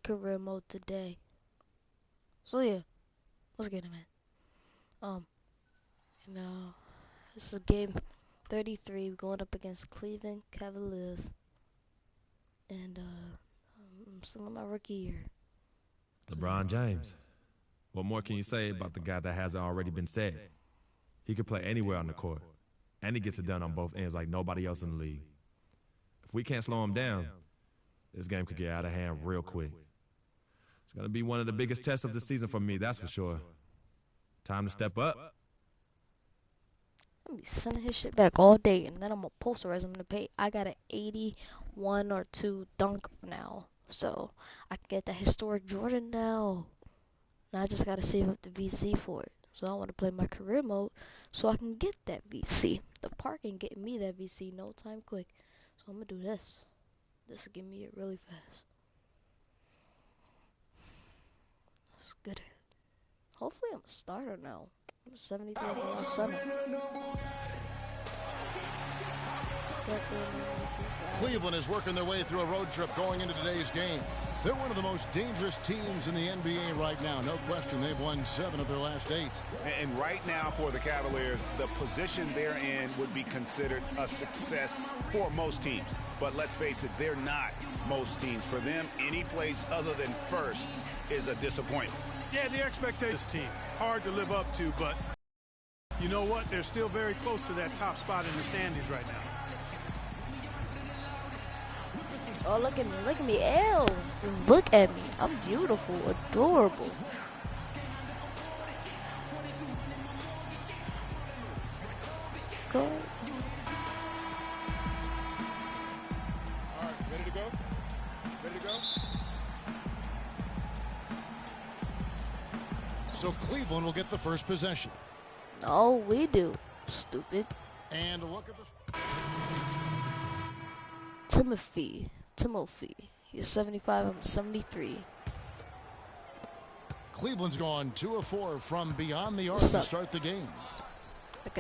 career mode today. So yeah, let's get him in. Now this is game 33. We're going up against Cleveland Cavaliers, and I'm still in my rookie year. LeBron James. What more can you say about the guy that hasn't already been said? He can play anywhere on the court, and he gets it done on both ends like nobody else in the league. If we can't slow him down, this game could get out of hand real quick. It's going to be one of the biggest tests of the season for me, that's for sure. Time to step up. I'm gonna be sending his shit back all day, and then I'm gonna posterize him in the paint. I got an 81 or 2 dunk now, so I can get that historic Jordan now. And I just gotta save up the VC for it. So I want to play my career mode so I can get that VC. The park ain't getting me that VC no time quick. So I'm gonna do this. This will give me it really fast. That's good. Hopefully I'm a starter now. I'm 73 over 7. Cleveland is working their way through a road trip going into today's game. They're one of the most dangerous teams in the NBA right now. No question, they've won 7 of their last 8. And right now for the Cavaliers, the position they're in would be considered a success for most teams. But let's face it, they're not most teams. For them, any place other than first is a disappointment. Yeah, the expectation of this team, hard to live up to, but you know what? They're still very close to that top spot in the standings right now. Oh, look at me, Ew. Just look at me. I'm beautiful, adorable. Go. All right, ready to go? Ready to go? So Cleveland will get the first possession. No, we do. Stupid. And a look at the... Timothy. He's 75, I'm 73. Cleveland's gone 2 of 4 from beyond the arc to start the game.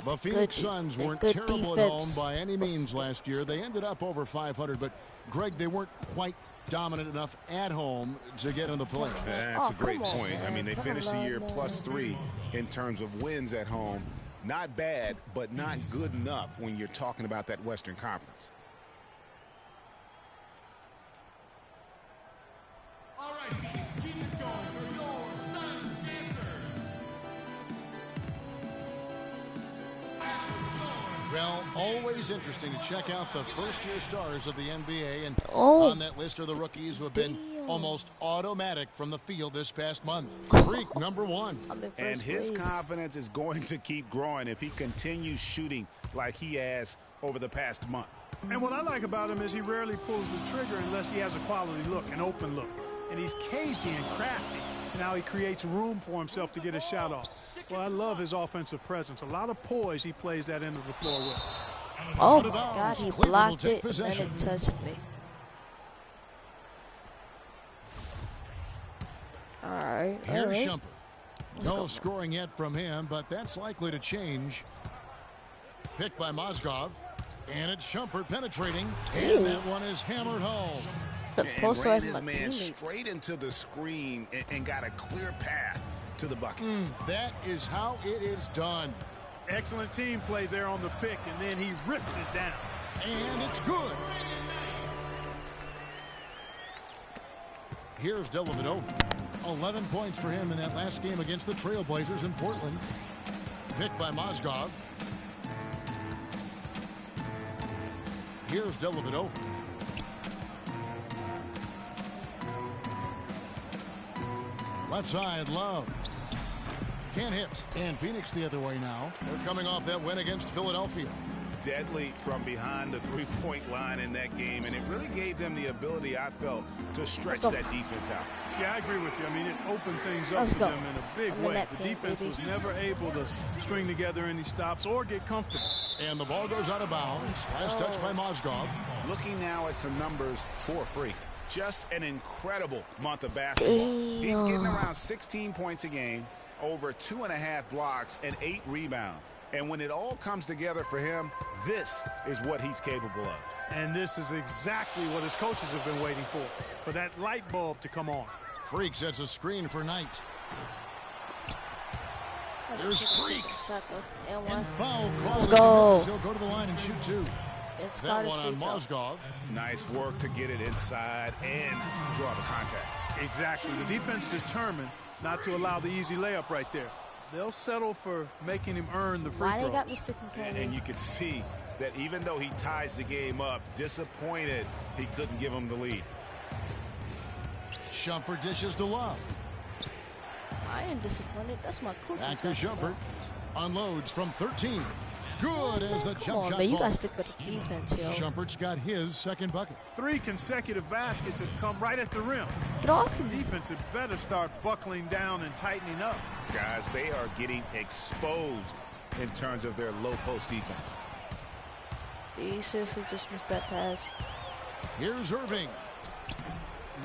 The Phoenix Suns weren't terrible at home by any means last year. They ended up over 500, but Greg, they weren't quite dominant enough at home to get in the play. That's a great point. I mean, they finished the year +3 in terms of wins at home. Not bad, but not good enough when you're talking about that Western Conference. All right, Phoenix, keep it going for your Suns answer. Well, always interesting to check out the first-year stars of the NBA, and on that list are the rookies who have been almost automatic from the field this past month. Freak number 1. And his confidence is going to keep growing if he continues shooting like he has over the past month. And what I like about him is he rarely pulls the trigger unless he has a quality look, an open look. And he's cagey and crafty. Now he creates room for himself to get a shot off. Well, I love his offensive presence. A lot of poise he plays that end of the floor with. Oh my God, he blocked it and then it touched me. All right. Here's Shumpert. No scoring yet from him, but that's likely to change. Picked by Mozgov. And it's Shumpert penetrating. And that one is hammered home. The post ran his man straight into the screen and got a clear path to the bucket. That is how it is done. Excellent team play there on the pick, and then he rips it down. And it's good. Here's Dellavedova. 11 points for him in that last game against the Trailblazers in Portland. Picked by Mozgov. Here's Dellavedova. Left side, Love. Can't hit. And Phoenix the other way now. They're coming off that win against Philadelphia. Deadly from behind the three-point line in that game, and it really gave them the ability, I felt, to stretch that defense out. Yeah, I agree with you. I mean, it opened things up for them in a big way. The defense was never able to string together any stops or get comfortable. And the ball goes out of bounds. Last touch by Mozgov. Looking now at some numbers for Freak. Just an incredible month of basketball. He's getting around 16 points a game, over 2.5 blocks, and 8 rebounds. And when it all comes together for him, this is what he's capable of. And this is exactly what his coaches have been waiting for that light bulb to come on. Freak sets a screen for Knight. There's Freak. And foul call. Let's go. He'll go to the line and shoot two. It's that one on Mozgov. Nice work to get it inside and draw the contact. Exactly. The defense determined not to allow the easy layup right there. They'll settle for making him earn the free throw. Why they got me sticking and you can see that even though he ties the game up, disappointed he couldn't give him the lead. Shumpert dishes to Love. I ain't disappointed. That's my coach. Back to Shumpert. Unloads from 13. Good as the jump shot man, you falls. gotta stick with the defense, yo. Shumpert's got his second bucket. 3 consecutive baskets have come right at the rim. Get off The him. defense had better start buckling down and tightening up. Guys, they are getting exposed in terms of their low post defense. He seriously just missed that pass. Here's Irving.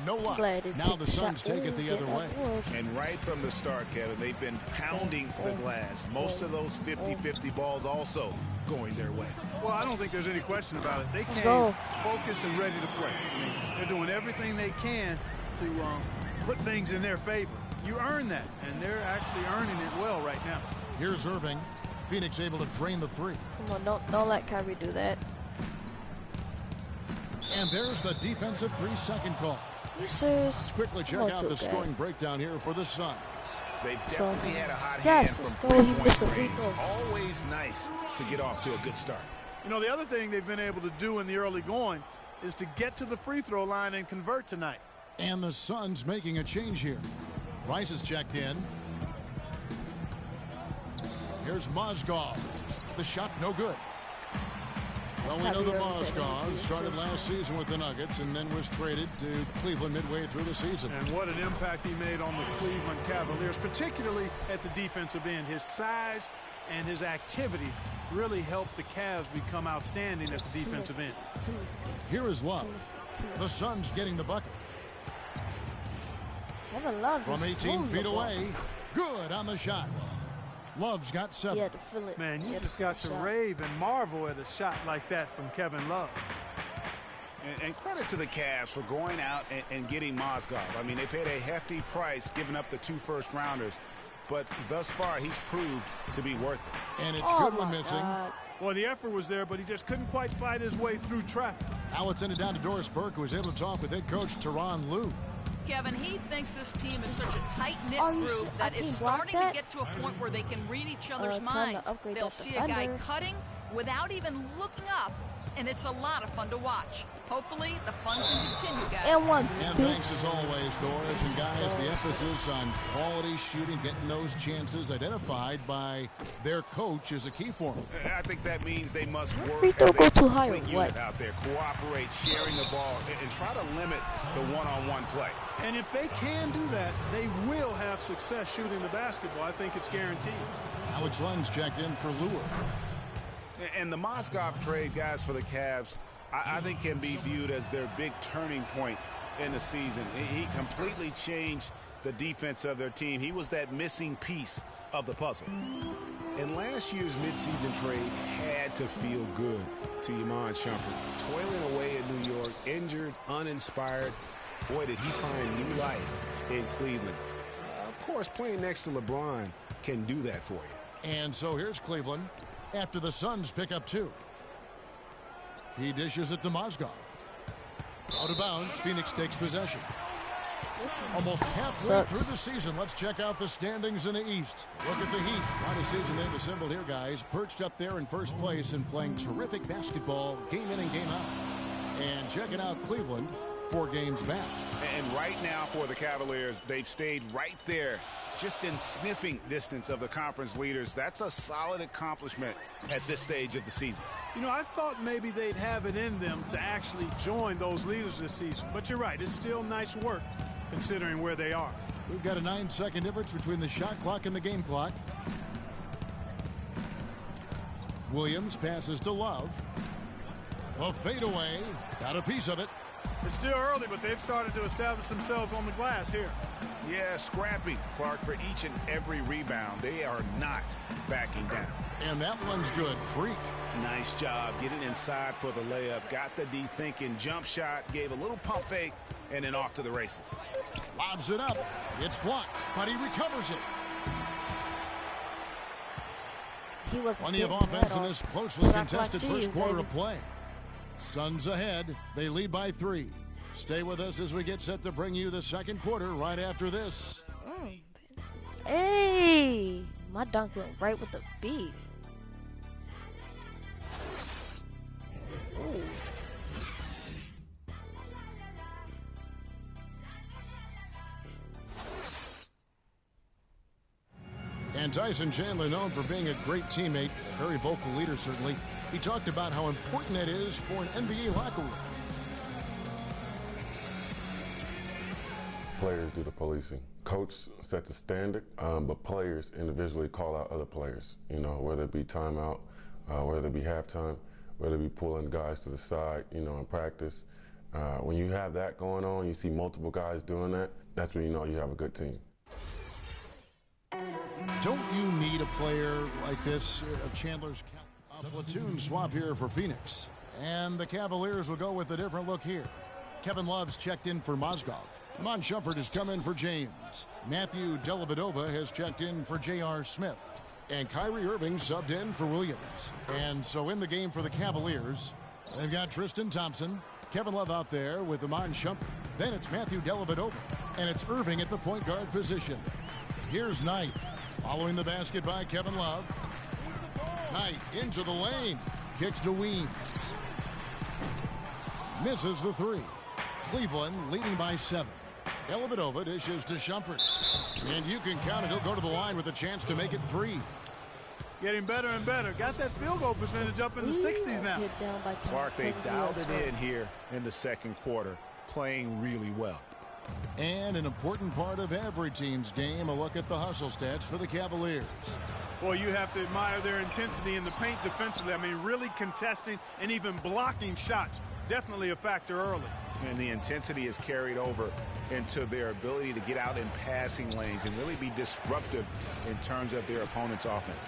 No luck. Glad it Now took the the Suns shot. take it the Ooh, other get way. that wood. And right from the start, Kevin, they've been pounding the glass. Most of those 50-50 balls also going their way. Well, I don't think there's any question about it. They came go. focused and ready to play. I mean, they're doing everything they can to put things in their favor. You earn that, and they're actually earning it well right now. Here's Irving. Phoenix able to drain the three. Come on, don't let Kyrie do that. And there's the defensive 3-second call. You serious? Quickly check Come on, out the 2K. scoring breakdown here for the Suns. They've So, definitely had a hot yes, hand let's from go. He three-point missed a free range. throw. Always nice to get off to a good start. You know, the other thing they've been able to do in the early going is to get to the free throw line and convert tonight. And the Suns making a change here. Rice is checked in. Here's Mozgov. The shot no good. Well, we know that Mozgov started last season with the Nuggets and then was traded to Cleveland midway through the season. And what an impact he made on the Cleveland Cavaliers, particularly at the defensive end. His size and his activity really helped the Cavs become outstanding at the defensive end. Here is Love. The Suns getting the bucket. Kevin Love From just 18 moved the feet ball. away. Good on the shot. Love's got 7. He had to feel it. Man, He you had just feel got the to shot. rave and marvel at a shot like that from Kevin Love. And credit to the Cavs for going out and getting Mozgov. I mean, they paid a hefty price giving up the 2 first-rounders. But thus far, he's proved to be worth it. And it's Oh Goodwin my missing. God. Well, the effort was there, but he just couldn't quite fight his way through traffic. Now it's ended down to Doris Burke, who was able to talk with head coach Teron Lue. Kevin, he thinks this team is such a tight-knit Oh, you group see- that I it's can't block starting that? to get to a point where they can read each other's Time to minds. upgrade They'll that see a guy defender. cutting without even looking up, and it's a lot of fun to watch. Hopefully, the fun can continue, guys. And one. And Bitch. thanks as always, Doris. And guys, the emphasis on quality shooting, getting those chances identified by their coach is a key for them. I think that means they must work Free as throw a go too high or complete what? unit out there, cooperate, sharing the ball, and try to limit the one-on-one play. And if they can do that, they will have success shooting the basketball. I think it's guaranteed. Alex Lenz checked in for Lure. And the Mozgov trade, guys, for the Cavs, I think can be viewed as their big turning point in the season. He completely changed the defense of their team. He was that missing piece of the puzzle. And last year's midseason trade had to feel good to Iman Shumpert. Toiling away in New York, injured, uninspired. Boy, did he find new life in Cleveland. Of course, playing next to LeBron can do that for you. And so here's Cleveland after the Suns pick up 2. He dishes it to Mozgov. Out of bounds, Phoenix takes possession. Almost halfway through the season, let's check out the standings in the East. Look at the Heat. Not a season they've assembled here, guys. Perched up there in first place and playing terrific basketball game in and game out. And checking out Cleveland, 4 games back. And right now for the Cavaliers, they've stayed right there, just in sniffing distance of the conference leaders. That's a solid accomplishment at this stage of the season. You know, I thought maybe they'd have it in them to actually join those leaders this season. But you're right, it's still nice work considering where they are. We've got a 9-second difference between the shot clock and the game clock. Williams passes to Love. A fadeaway. Got a piece of it. It's still early, but they've started to establish themselves on the glass here. Yeah, scrapping, Clark, for each and every rebound. They are not backing down. And that one's good. Freak. Nice job getting inside for the layup. Got the D-thinking jump shot, gave a little pump fake, and then off to the races. Lobs it up. It's blocked, but he recovers it. He was plenty of offense in this closely contested first quarter of play. Suns ahead. They lead by 3. Stay with us as we get set to bring you the second quarter right after this. Hey, my dunk went right with the beat. Ooh. And Tyson Chandler, known for being a great teammate, a very vocal leader certainly, he talked about how important it is for an NBA locker room. Players do the policing. Coach sets the standard, but players individually call out other players, you know, whether it be timeout, whether it be halftime, whether it be pulling guys to the side, you know, in practice. When you have that going on, you see multiple guys doing that, that's when you know you have a good team. Don't you need a player like this of Chandler's? A platoon swap here for Phoenix. And the Cavaliers will go with a different look here. Kevin Love's checked in for Mozgov. Iman Shumpert has come in for James. Matthew Dellavedova has checked in for J.R. Smith. And Kyrie Irving subbed in for Williams. And so in the game for the Cavaliers, they've got Tristan Thompson, Kevin Love out there with Iman Shumpert. Then it's Matthew Dellavedova. And it's Irving at the point guard position. Here's Knight. Following the basket by Kevin Love. Knight into the lane. Kicks to Weems. Misses the 3. Cleveland leading by 7. Dellavedova dishes to Shumpert. And you can count it. He'll go to the line with a chance to make it 3. Getting better and better. Got that field goal percentage up in the 60s now. Clark, they dialed it in here in the second quarter, playing really well. And an important part of every team's game, a look at the hustle stats for the Cavaliers. Boy, you have to admire their intensity in the paint defensively. I mean, really contesting and even blocking shots. Definitely a factor early. And the intensity is carried over into their ability to get out in passing lanes and really be disruptive in terms of their opponent's offense.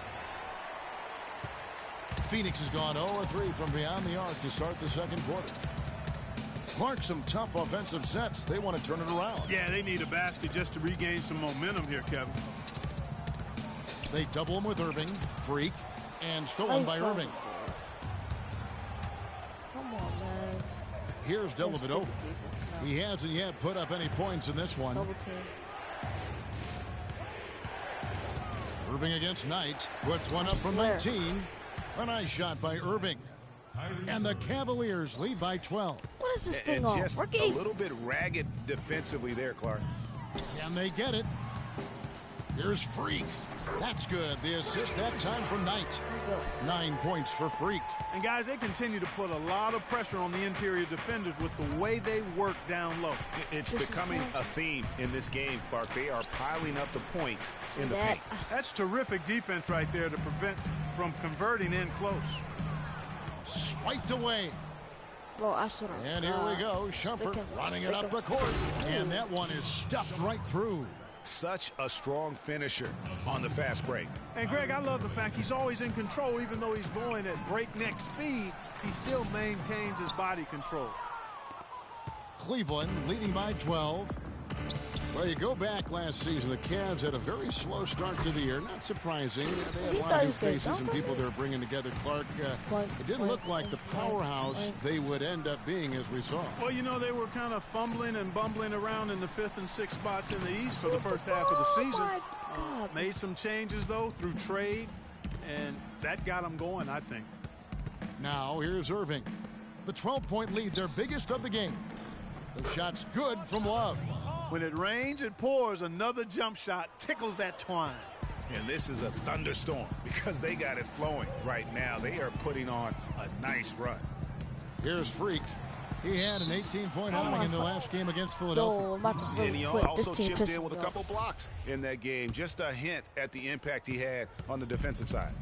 Phoenix has gone 0-3 from beyond the arc to start the second quarter. Clark, some tough offensive sets. They want to turn it around. Yeah, they need a basket just to regain some momentum here, Kevin. They double him with Irving. Freak. And stolen by Irving. Come on, man. Here's Dellavedova. He hasn't yet put up any points in this one. Double team. Irving against Knight. Puts one up from 19. A nice shot by Irving. And the Cavaliers lead by 12. What is this thing and on? Just a little bit ragged defensively there, Clark. Can they get it? Here's Freak. That's good. The assist that time from Knight. 9 points for Freak. And guys, they continue to put a lot of pressure on the interior defenders with the way they work down low. It's becoming a theme in this game, Clark. They are piling up the points in the paint. That's terrific defense right there to prevent from converting in close. Swiped away. Well, I sort of. And here we go. Shumpert running it up the court. And that one is stuffed right through. Such a strong finisher on the fast break. And Greg, I love the fact he's always in control. Even though he's going at breakneck speed, he still maintains his body control. Cleveland leading by 12. Well, you go back last season, the Cavs had a very slow start to the year. Not surprising. They had a lot of new faces and people they're bringing together. Clark, it didn't look like the powerhouse they would end up being, as we saw. Well, you know, they were kind of fumbling and bumbling around in the 5th and 6th spots in the East for the first half of the season. Made some changes, though, through trade, and that got them going, I think. Now, here's Irving. The 12-point lead, their biggest of the game. The shot's good from Love. When it rains, it pours. Another jump shot tickles that twine. And this is a thunderstorm because they got it flowing right now. They are putting on a nice run. Here's Freak. He had an 18-point outing in the last game against Philadelphia. And he also chipped in with a couple blocks in that game. Just a hint at the impact he had on the defensive side.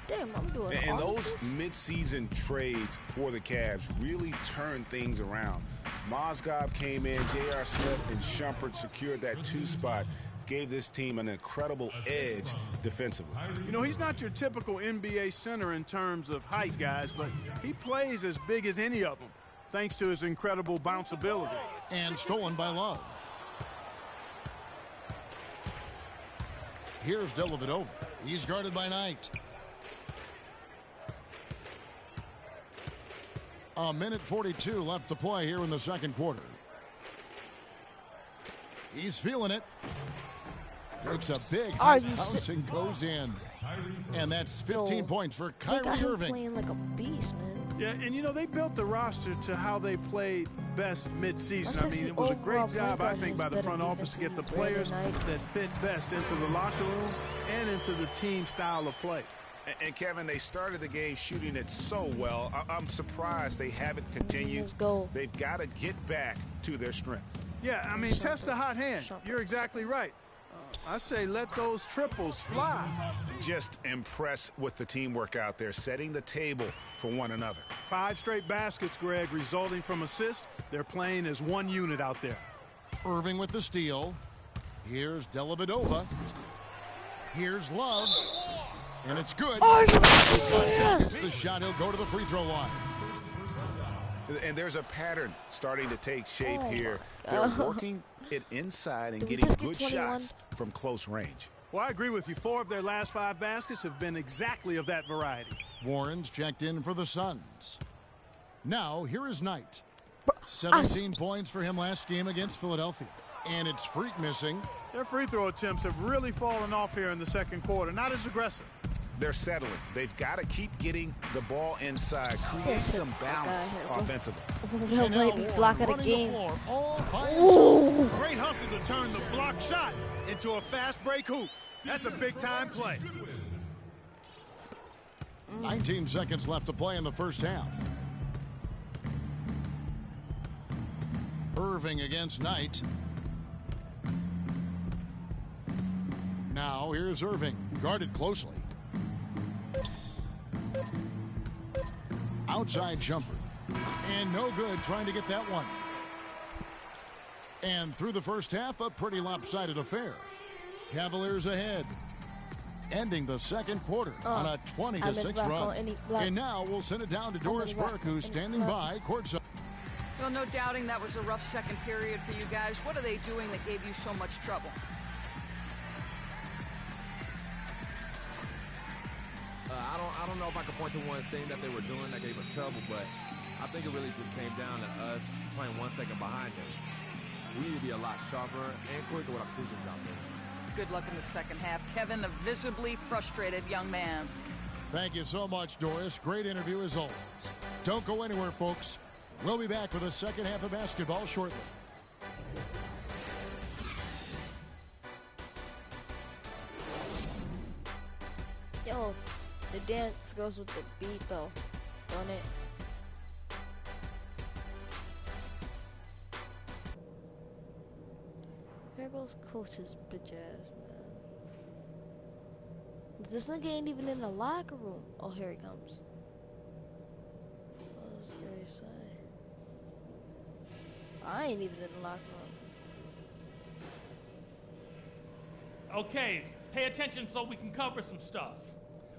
Damn, I'm doing and those mid-season trades for the Cavs really turned things around. Mozgov came in, J.R. Smith and Shumpert secured that 2 spot, gave this team an incredible edge defensively. You know, he's not your typical NBA center in terms of height, guys, but he plays as big as any of them, thanks to his incredible bounce ability. And stolen by Love. Here's Dellavedova. He's guarded by Knight. A minute 42 left to play here in the second quarter. He's feeling it. Takes a big bounce and goes in. And that's 15 points for Kyrie Irving. Playing like a beast, man. Yeah, and you know, they built the roster to how they played best mid-season. I mean, it was a great job, I think, by the front office to get the players that fit best into the locker room and into the team style of play. And Kevin, they started the game shooting it so well. I'm surprised they haven't continued. Let's go. They've got to get back to their strength. Yeah, I mean, test the hot hand. You're exactly right. I say let those triples fly. Just impressed with the teamwork out there, setting the table for one another. 5 straight baskets, Greg, resulting from assists. They're playing as one unit out there. Irving with the steal. Here's Dellavedova. Here's Love. And it's good. It's the shot. He'll go to the free throw line. And there's a pattern starting to take shape here. They're working it inside and getting good shots from close range. Well, I agree with you. 4 of their last 5 baskets have been exactly of that variety. Warren's checked in for the Suns. Now, here is Knight. 17 points for him last game against Philadelphia. And it's Freak missing. Their free throw attempts have really fallen off here in the second quarter. Not as aggressive. They're settling. They've got to keep getting the ball inside, create some balance offensively. He'll make me block it again. Great hustle to turn the block shot into a fast break hoop. That's a big-time play. 19 seconds left to play in the first half. Irving against Knight. Now here's Irving, guarded closely. Outside jumper. And no good trying to get that one. And through the first half, a pretty lopsided affair. Cavaliers ahead. Ending the second quarter on a 20-6 run. And now we'll send it down to Doris Burke, who's standing by courtside. Well, no doubting that was a rough second period for you guys. What are they doing that gave you so much trouble? I don't know if I could point to one thing that they were doing that gave us trouble, but I think it really just came down to us playing 1 second behind them. We need to be a lot sharper and quicker with our decisions out there. Good luck in the second half. Kevin, a visibly frustrated young man. Thank you so much, Doris. Great interview as always. Don't go anywhere, folks. We'll be back with the second half of basketball shortly. Yo, the dance goes with the beat, though, don't it? Here goes Coach's bitch ass, man. This nigga ain't even in the locker room. Oh, here he comes. What does Gary say? I ain't even in the locker room. Okay, pay attention so we can cover some stuff.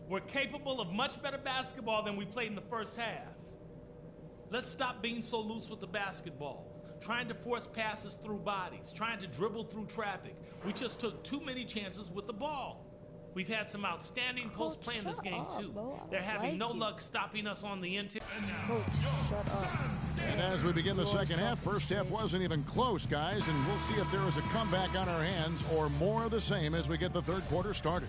We're capable of much better basketball than we played in the first half. Let's stop being so loose with the basketball, trying to force passes through bodies, trying to dribble through traffic. We just took too many chances with the ball. We've had some outstanding post play in this game, too. They're having no luck stopping us on the interior. Shut up. And as we begin the second half, first half wasn't even close, guys, and we'll see if there is a comeback on our hands or more of the same as we get the third quarter started.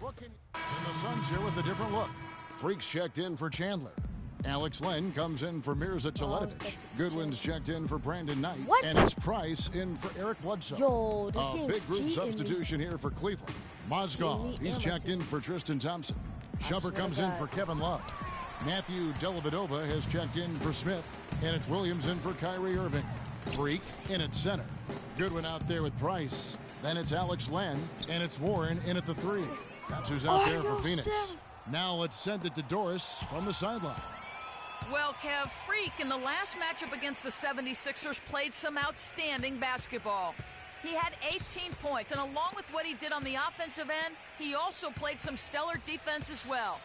And the Suns here with a different look. Freaks checked in for Chandler. Alex Len comes in for Mirza Teletovic. Goodwin's checked in for Brandon Knight. What? And it's Price in for Eric Bledsoe. Yo, this a game's big group cheating substitution here for Cleveland. Mozgov, he's checked in for Tristan Thompson. Shumpert comes in for Kevin Love. Matthew Dellavedova has checked in for Smith. And it's Williams in for Kyrie Irving. Freak in at center. Goodwin out there with Price. Then it's Alex Len. And it's Warren in at the 3. That's who's out there for Phoenix. Now let's send it to Doris from the sideline. Well, Kev, Freak in the last matchup against the 76ers played some outstanding basketball. He had 18 points, and along with what he did on the offensive end, he also played some stellar defense as well.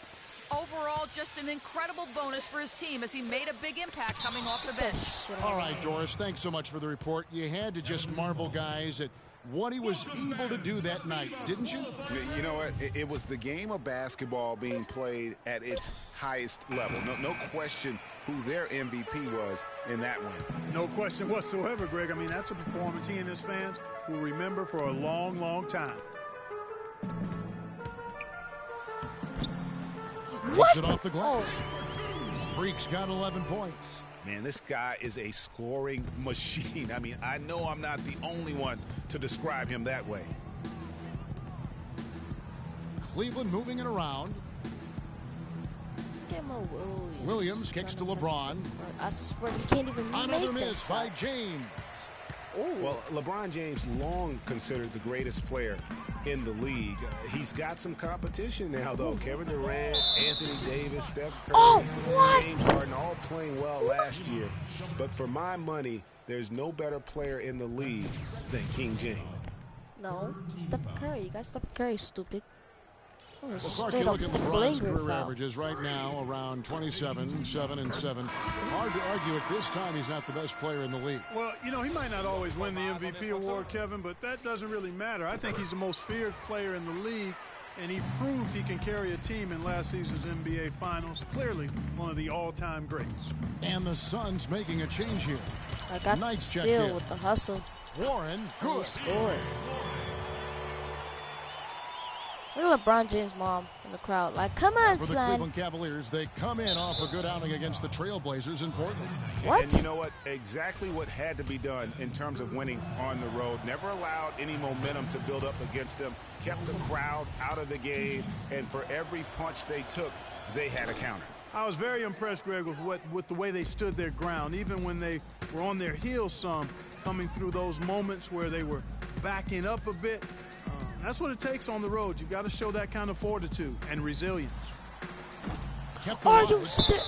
Overall, just an incredible bonus for his team as he made a big impact coming off the bench. All right, Doris, thanks so much for the report. You had to just marvel, guys, at what he was able to do that night, didn't you? You know what? It was the game of basketball being played at its highest level. No question who their MVP was in that win. No question whatsoever, Greg. I mean, that's a performance he and his fans will remember for a long, long time. What? Puts it off the glass. Freak's got 11 points. Man, this guy is a scoring machine. I mean, I know I'm not the only one to describe him that way. Cleveland moving it around. Williams kicks to LeBron. I swear he can't even make another miss by James. Ooh. Well, LeBron James long considered the greatest player in the league. He's got some competition now, though. Kevin Durant, Anthony Davis, Steph Curry, James Harden all playing well last year. But for my money, there's no better player in the league than King James. No, Steph Curry. You got Steph Curry, stupid. Well, Clark, you look at LeBron's career averages right now around 27, 7 and 7. Hard to argue at this time he's not the best player in the league. Well, you know, he might not always win the MVP award, Kevin, but that doesn't really matter. I think he's the most feared player in the league, and he proved he can carry a team in last season's NBA Finals. Clearly one of the all-time greats. And the Suns making a change here. I got nice steal with the hustle. Warren, good. Scored. Look at LeBron James' mom in the crowd. Like, come on, for the son. Cleveland Cavaliers, they come in off a good outing against the Trailblazers in Portland. What? And you know what? Exactly what had to be done in terms of winning on the road. Never allowed any momentum to build up against them. Kept the crowd out of the game. And for every punch they took, they had a counter. I was very impressed, Greg, with the way they stood their ground, even when they were on their heels some, coming through those moments where they were backing up a bit. That's what it takes on the road. You've got to show that kind of fortitude and resilience. Are you sick?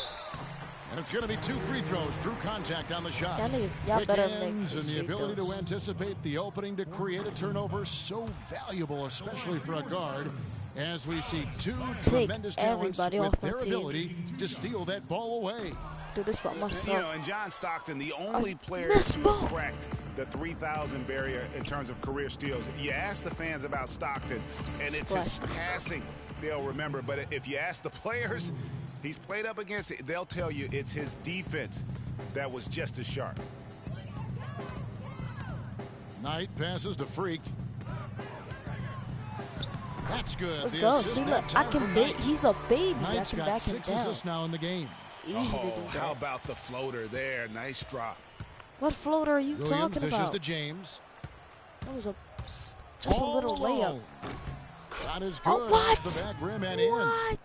And it's going to be 2 free throws. Drew contact on the shot. Y'all better make and the ability to anticipate the opening to create a turnover, so valuable, especially for a guard, as we see 2 tremendous talents with their ability to steal that ball away. Do this by myself. You know, and John Stockton, the only player to have cracked the 3,000 barrier in terms of career steals. You ask the fans about Stockton, and it's his passing they'll remember. But if you ask the players he's played up against, they'll tell you it's his defense that was just as sharp. Knight passes to Freak. That's good. Let's go. See, look, I can he's a baby. Knight's I can got back him 6 down. assists now in the game. It's easy to do that. How about the floater there? Nice drop. What floater are you talking dishes about? to James. That was just a little layup. That is good. Oh, what? Off the back rim and in.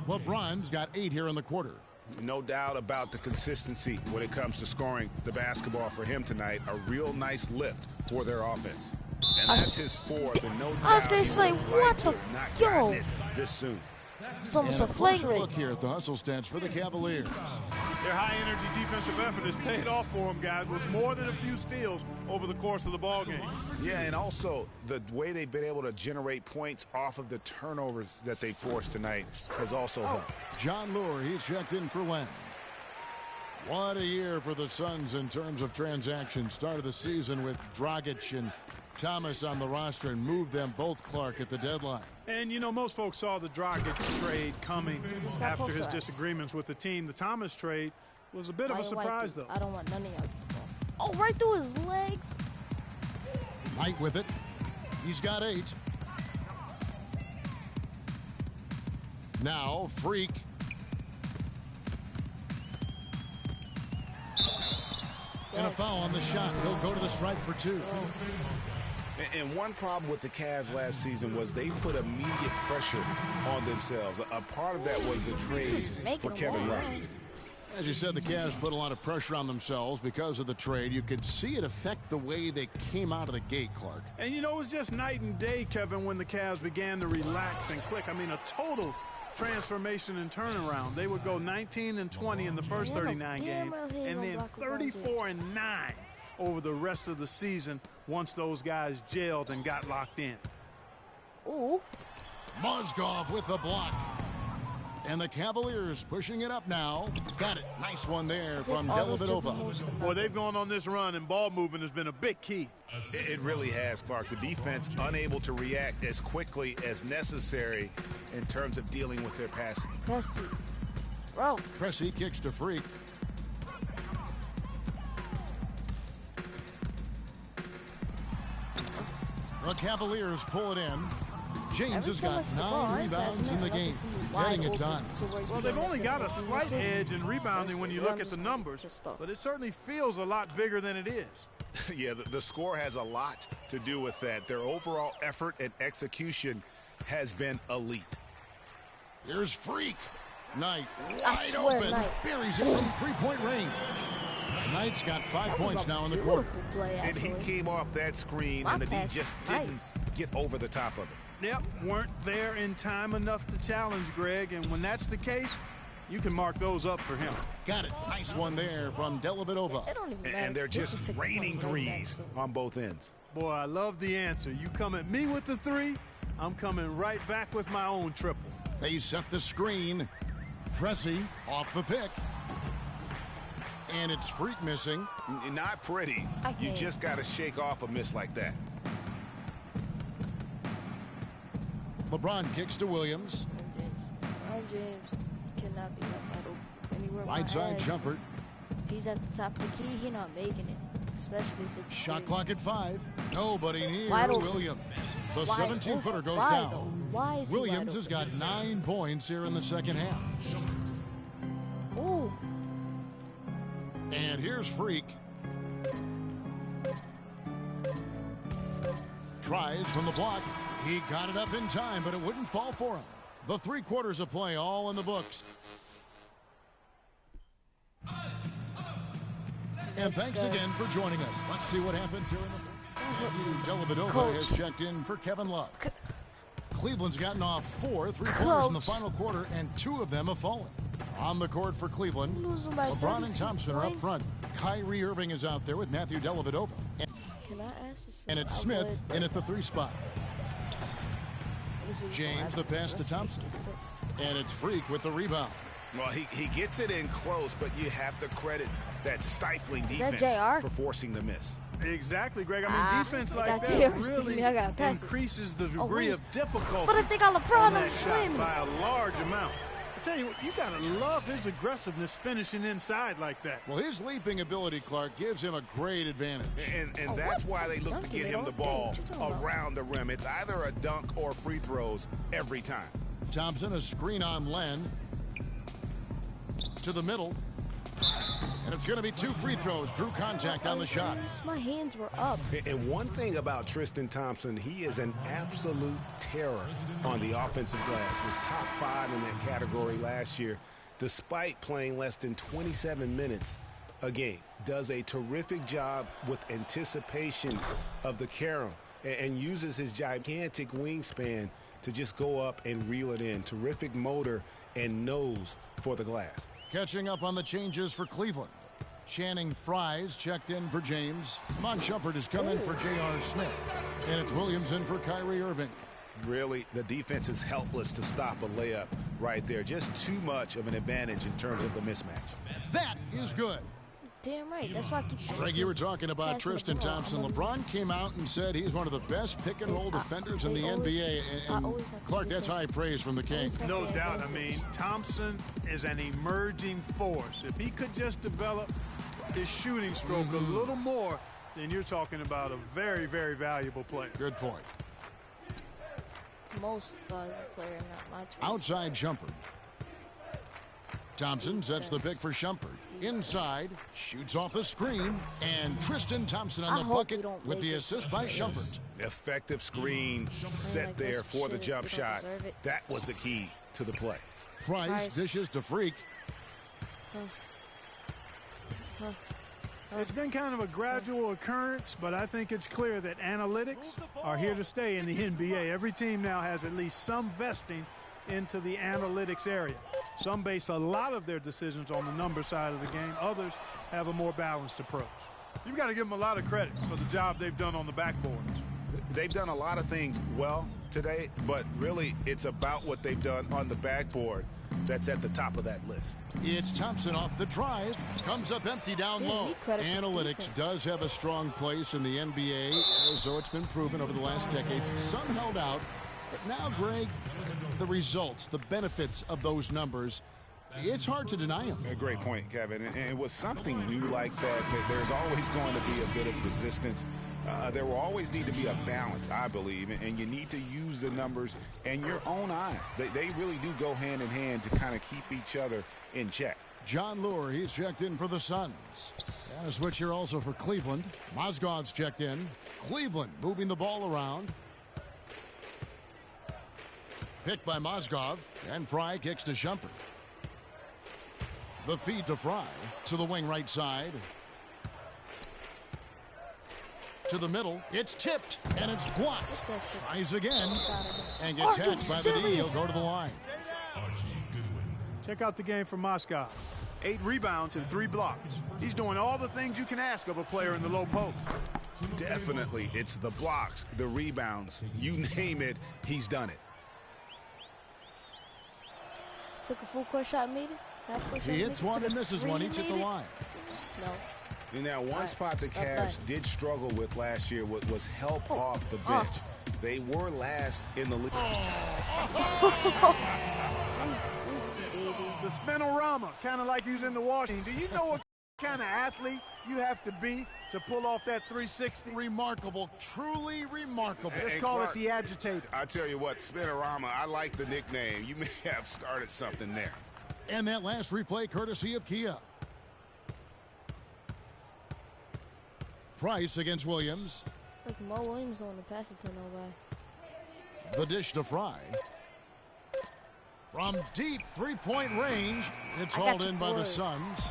LeBron's got 8 here in the quarter. No doubt about the consistency when it comes to scoring the basketball for him tonight. A real nice lift for their offense. And that's his 4th. And no doubt I was going to say, what the? Yo. This soon. It's almost and a flagrant. Look here at the hustle stats for the Cavaliers. Their high-energy defensive effort has paid off for them, guys, with more than a few steals over the course of the ballgame. Yeah, and also the way they've been able to generate points off of the turnovers that they forced tonight has also helped. John Lure, he's checked in for Len. What a year for the Suns in terms of transactions. Started the season with Dragic and Thomas on the roster and moved them both, Clark, at the deadline. And, you know, most folks saw the Dragic trade coming after his disagreements with the team. The Thomas trade was a bit of a surprise, though. I don't want none of y'all. Oh, right through his legs. Knight with it. He's got 8. Now, Freak. And a foul on the shot. He'll go to the stripe for 2. And one problem with the Cavs last season was they put immediate pressure on themselves. A part of that was the trade for Kevin Love. As you said, the Cavs put a lot of pressure on themselves because of the trade. You could see it affect the way they came out of the gate, Clark. And, you know, it was just night and day, Kevin, when the Cavs began to relax and click. I mean, a total transformation and turnaround. They would go 19-20 in the first 39 games, and then 34-9 over the rest of the season once those guys gelled and got locked in. Ooh. Mozgov with the block. And the Cavaliers pushing it up now. Got it. Nice one there from Dellavedova. Boy, they've gone on this run, and ball movement has been a big key. It really has, Clark. The defense unable to react as quickly as necessary in terms of dealing with their passing. Pressy. Bro. Pressy kicks to Freak. The Cavaliers pull it in. James has got 9 rebounds in the game, getting it done. Well, they've only got a slight edge in rebounding when you look at the numbers, but it certainly feels a lot bigger than it is. Yeah, the score has a lot to do with that. Their overall effort and execution has been elite. Here's Freak. Knight wide open. Knight Buries it from three-point range. Knight's got 5 points now in the quarter. And he came off that screen, and the D just didn't get over the top of it. Yep, weren't there in time enough to challenge Greg, and when that's the case, you can mark those up for him. Got it. Nice one there from Dellavedova. And they're just raining threes on both ends. Boy, I love the answer. You come at me with the three, I'm coming right back with my own triple. They set the screen. Pressy off the pick. And it's Freak missing. Not pretty. You just got to shake off a miss like that. LeBron kicks to Williams. James cannot be left out anywhere. Right side jumper. If he's at the top of the key, he's not making it. Especially if it's shot clock at 5. Nobody near Williams. The 17-footer goes down. Williams has got 9 points here in the second half. Ooh. And here's Freak. Tries from the block. He got it up in time, but it wouldn't fall for him. The 3 quarters of play all in the books. And thanks again for joining us. Let's see what happens here in the Dellavedova has checked in for Kevin Love. Cleveland's gotten off 4 3-pointers in the final quarter, and 2 of them have fallen. On the court for Cleveland, LeBron and Thompson are up front. Kyrie Irving is out there with Matthew Dellavedova. And it's Smith in at the 3 spot. James the pass to Thompson. And it's Freak with the rebound. Well, he gets it in close, but you have to credit that stifling defense for forcing the miss. Exactly, Greg. I mean, defense like that really increases the degree of difficulty but if they got LeBron on that shot by a large amount. I tell you what, you got to love his aggressiveness finishing inside like that. Well, his leaping ability, Clark, gives him a great advantage. And that's why they look to get him the ball around the rim. It's either a dunk or free throws every time. Thompson, a screen on Len. To the middle. And it's going to be 2 free throws. Drew contact on the shot. My hands were up. And one thing about Tristan Thompson, he is an absolute terror on the offensive glass. Was top 5 in that category last year, despite playing less than 27 minutes a game. Does a terrific job with anticipation of the carom and uses his gigantic wingspan to just go up and reel it in. Terrific motor and nose for the glass. Catching up on the changes for Cleveland. Channing Fries checked in for James. Amon Shumpert has come in for J.R. Smith. And it's Williams in for Kyrie Irving. Really, the defense is helpless to stop a layup right there. Just too much of an advantage in terms of the mismatch. That is good. Damn right. That's why I keep asking. Greg, you were talking about Tristan Thompson. LeBron came out and said he's one of the best pick-and-roll defenders in the NBA. And Clark, that's high praise from the King. No doubt. I mean, Thompson is an emerging force. If he could just develop his shooting stroke a little more, then you're talking about a very, very valuable player. Good point. Most valuable player, not my choice. Outside Shumpert. Thompson sets the pick for Shumpert. Inside, shoots off the screen, and Tristan Thompson on the bucket with the assist by Shumpert. Effective screen set there for the jump shot. That was the key to the play. Price dishes to Freak. It's been kind of a gradual occurrence, but I think it's clear that analytics are here to stay in the NBA. Every team now has at least some vesting into the analytics area. Some base a lot of their decisions on the number side of the game. Others have a more balanced approach. You've got to give them a lot of credit for the job they've done on the backboards. They've done a lot of things well today, but really it's about what they've done on the backboard that's at the top of that list. It's Thompson off the drive. Comes up empty down low. Analytics does have a strong place in the NBA, so it's been proven over the last decade. Some held out, but now, Greg, the results, the benefits of those numbers, it's hard to deny them. A great point, Kevin. And with something new like that, there's always going to be a bit of resistance. There will always need to be a balance, I believe, and you need to use the numbers and your own eyes. They really do go hand in hand to kind of keep each other in check. John Lure, he's checked in for the Suns. And a switch here also for Cleveland. Mozgov's checked in. Cleveland moving the ball around. Picked by Mozgov, and Fry kicks to Shumpert. The feed to Fry, to the wing right side. To the middle, it's tipped, and it's blocked. Tries again, and gets hatched by the D. He'll go to the line. Check out the game for Moskov. 8 rebounds and 3 blocks. He's doing all the things you can ask of a player in the low post. Definitely, it's the blocks, the rebounds, you name it, he's done it. Took a full court shot meter. He hits one and misses one each at the line. No. And now one spot the Cavs did struggle with last year was help off the bench. They were last in the league. The spinorama, kind of like using the washing. Do you know what kind of athlete you have to be to pull off that 360? Remarkable, truly remarkable. Let's call it the agitator. I tell you what, spinorama, I like the nickname. You may have started something there. And that last replay courtesy of Kia. Price against Williams. Look, Mo Williams on the pass it to nobody. The dish to Fry. From deep three-point range, it's hauled in by the Suns.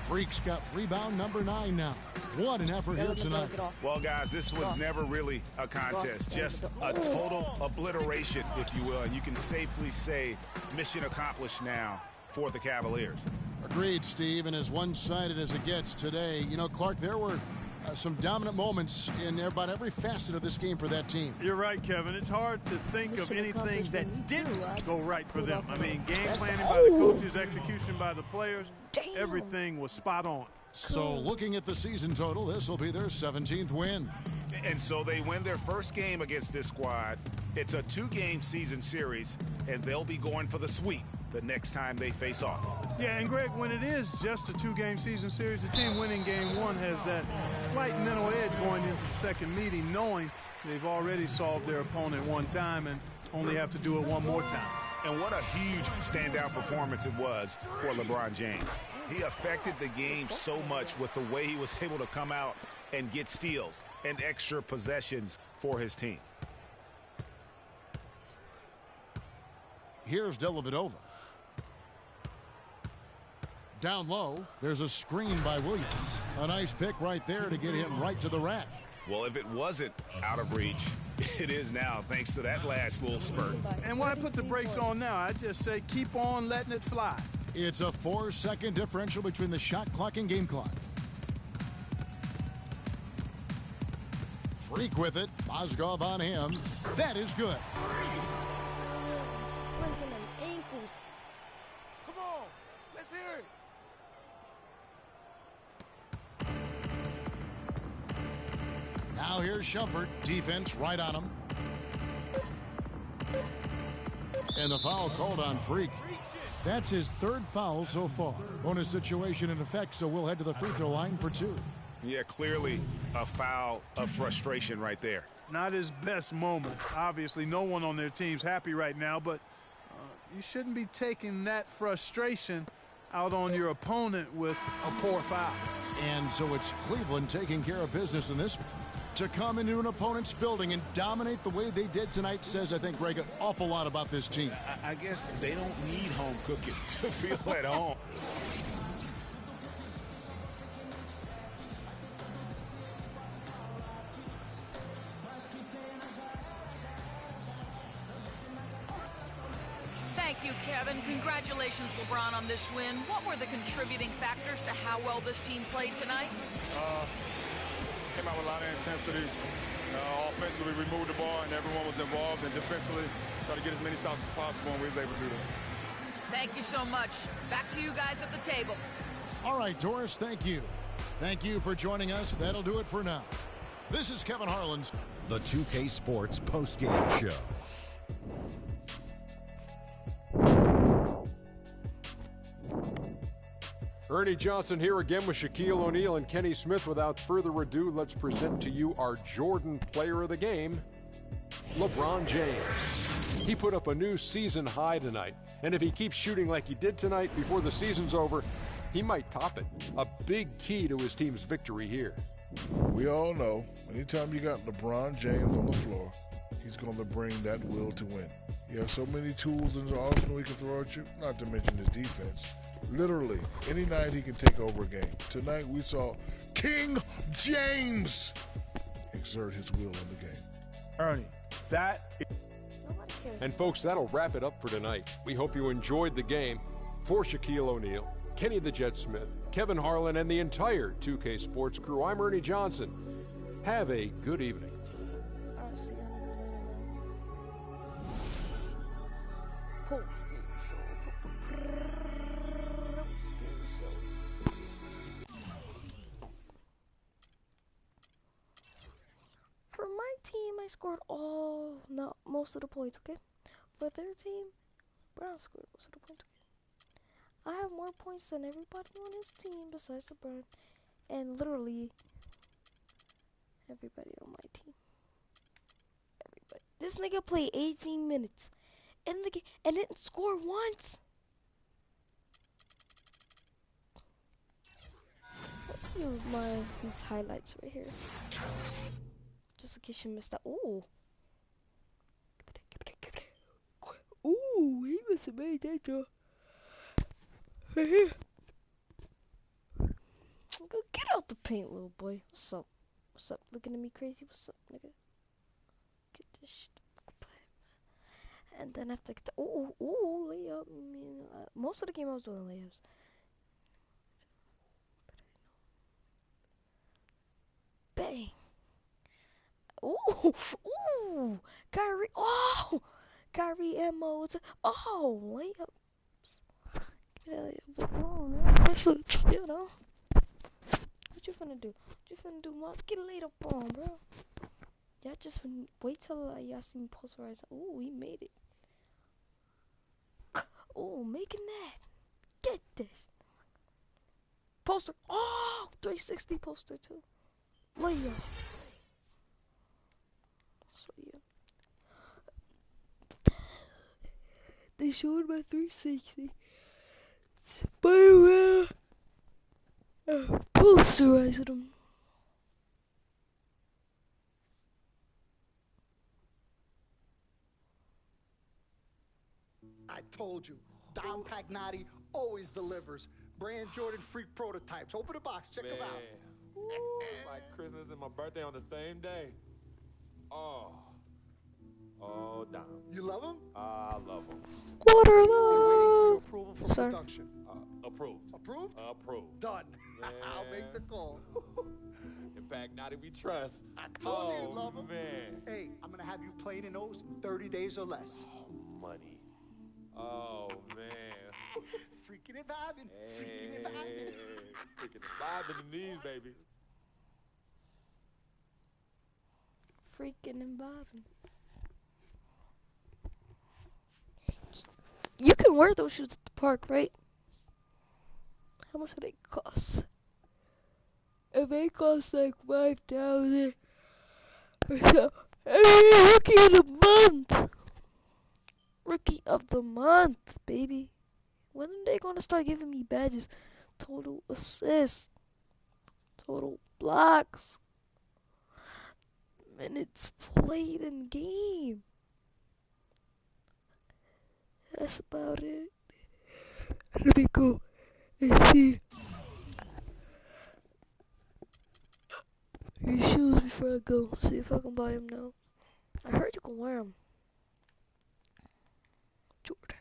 Freak's got rebound number 9 now. What an effort here tonight. Well, guys, this was never really a contest. Just a total obliteration, if you will. And you can safely say mission accomplished now for the Cavaliers. Agreed, Steve, and as one-sided as it gets today. You know, Clark, there were some dominant moments in about every facet of this game for that team. You're right, Kevin. It's hard to think of anything that didn't go right for them. I mean, game planning by the coaches, execution by the players, everything was spot on. So looking at the season total, this will be their 17th win. And so they win their first game against this squad. It's a 2-game season series, and they'll be going for the sweep the next time they face off. Yeah, and Greg, when it is just a 2-game season series, the team winning game 1 has that slight mental edge going into the second meeting, knowing they've already solved their opponent one time and only have to do it one more time. And what a huge standout performance it was for LeBron James. He affected the game so much with the way he was able to come out and get steals and extra possessions for his team. Here's Dellavedova. Down low, there's a screen by Williams. A nice pick right there to get him right to the rack. Well, if it wasn't out of reach, it is now, thanks to that last little spurt. And when I put the brakes on now, I just say keep on letting it fly. It's a 4-second differential between the shot clock and game clock. Freak with it. Mozgov on him. That is good. Breaking them ankles. Come on, let's hear it. Now here's Shumpert. Defense right on him. And the foul called on Freak. That's his 3rd foul so far. Bonus situation in effect, so we'll head to the free throw line for 2. Yeah, clearly a foul of frustration right there. Not his best moment. Obviously, no one on their team's happy right now, but you shouldn't be taking that frustration out on your opponent with a poor foul. And so it's Cleveland taking care of business in this one. To come into an opponent's building and dominate the way they did tonight says, I think, Greg, an awful lot about this team. I guess they don't need home cooking to feel at home. you, Kevin. Congratulations, LeBron, on this win. What were the contributing factors to how well this team played tonight? Came out with a lot of intensity. Offensively, we moved the ball, and everyone was involved. And defensively, tried to get as many stops as possible, and we was able to do that. Thank you so much. Back to you guys at the table. All right, Doris, thank you. Thank you for joining us. That'll do it for now. This is Kevin Harlan's The 2K Sports Postgame Show. Ernie Johnson here again with Shaquille O'Neal and Kenny Smith. Without further ado, let's present to you our Jordan Player of the Game, LeBron James. He put up a new season high tonight, and if he keeps shooting like he did tonight before the season's over, he might top it. A big key to his team's victory here. We all know, anytime you got LeBron James on the floor, he's going to bring that will to win. He has so many tools in his arsenal he can throw at you, not to mention his defense. Literally, any night he can take over a game. Tonight we saw King James exert his will in the game. Ernie, And folks, that'll wrap it up for tonight. We hope you enjoyed the game. For Shaquille O'Neal, Kenny the Jet Smith, Kevin Harlan, and the entire 2K Sports crew, I'm Ernie Johnson. Have a good evening. For my team, I scored most of the points, okay? For their team, Brown scored most of the points, okay? I have more points than everybody on his team besides LeBron, and literally everybody on my team. Everybody. This nigga played 18 minutes in the game and didn't score once. Let's do these highlights right here. Just in case you missed that. Ooh. Give it. Ooh, he must have made that job. Right here. Go get out the paint, little boy. What's up? What's up? Looking at me crazy? What's up, nigga? Get this shit. And then after layup. Most of the game I was doing layups. Bang. Ooh, Kyrie. Oh, Kyrie and Mo. Layups. You know. What you finna do? What you finna do, Mo? Get laid up on, bro. Y'all just wait till y'all see me posterize. Ooh, he made it. Ooh, making that. Get this. Poster. Oh, 360 poster too. Layup. So yeah. They showed my 360. But posterizing them. I told you, Dom Pagnotti always delivers. Brand Jordan freak prototypes. Open the box, check them out. It's like Christmas and my birthday on the same day. Oh, Dom. You love him? I love him. Waterloo. Approval for Sir. production. Approved. Approved? Approved. Done. Yeah. I'll make the call. In Pagnotti we trust. I told you love him. Man. Hey, I'm gonna have you playing in those in 30 days or less. Money. Oh, man. Freaking and vibing. Freaking and vibing. Freaking and vibing in these, baby. Freaking and vibing. You can wear those shoes at the park, right? How much do they cost? If they cost like $5,000, rookie of the month. Rookie of the month, baby. When are they gonna start giving me badges? Total assists, total blocks, minutes played in game. That's about it. Let me go and see your shoes before I go. See if I can buy them now. I heard you can wear them. Jordan.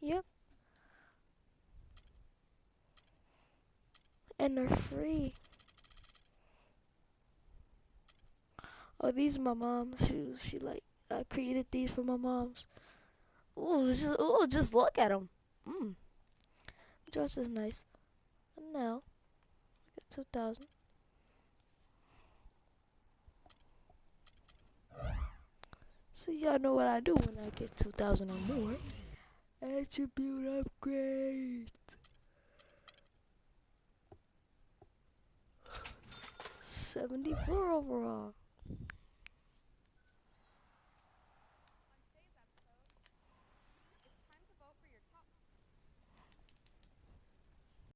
Yep. And they're free. Oh, these are my mom's shoes. She like, I created these for my mom's. Just look at them. Dress is nice. And now, I get 2,000. So y'all know what I do when I get 2,000 or more. Attribute upgrade. 74 overall.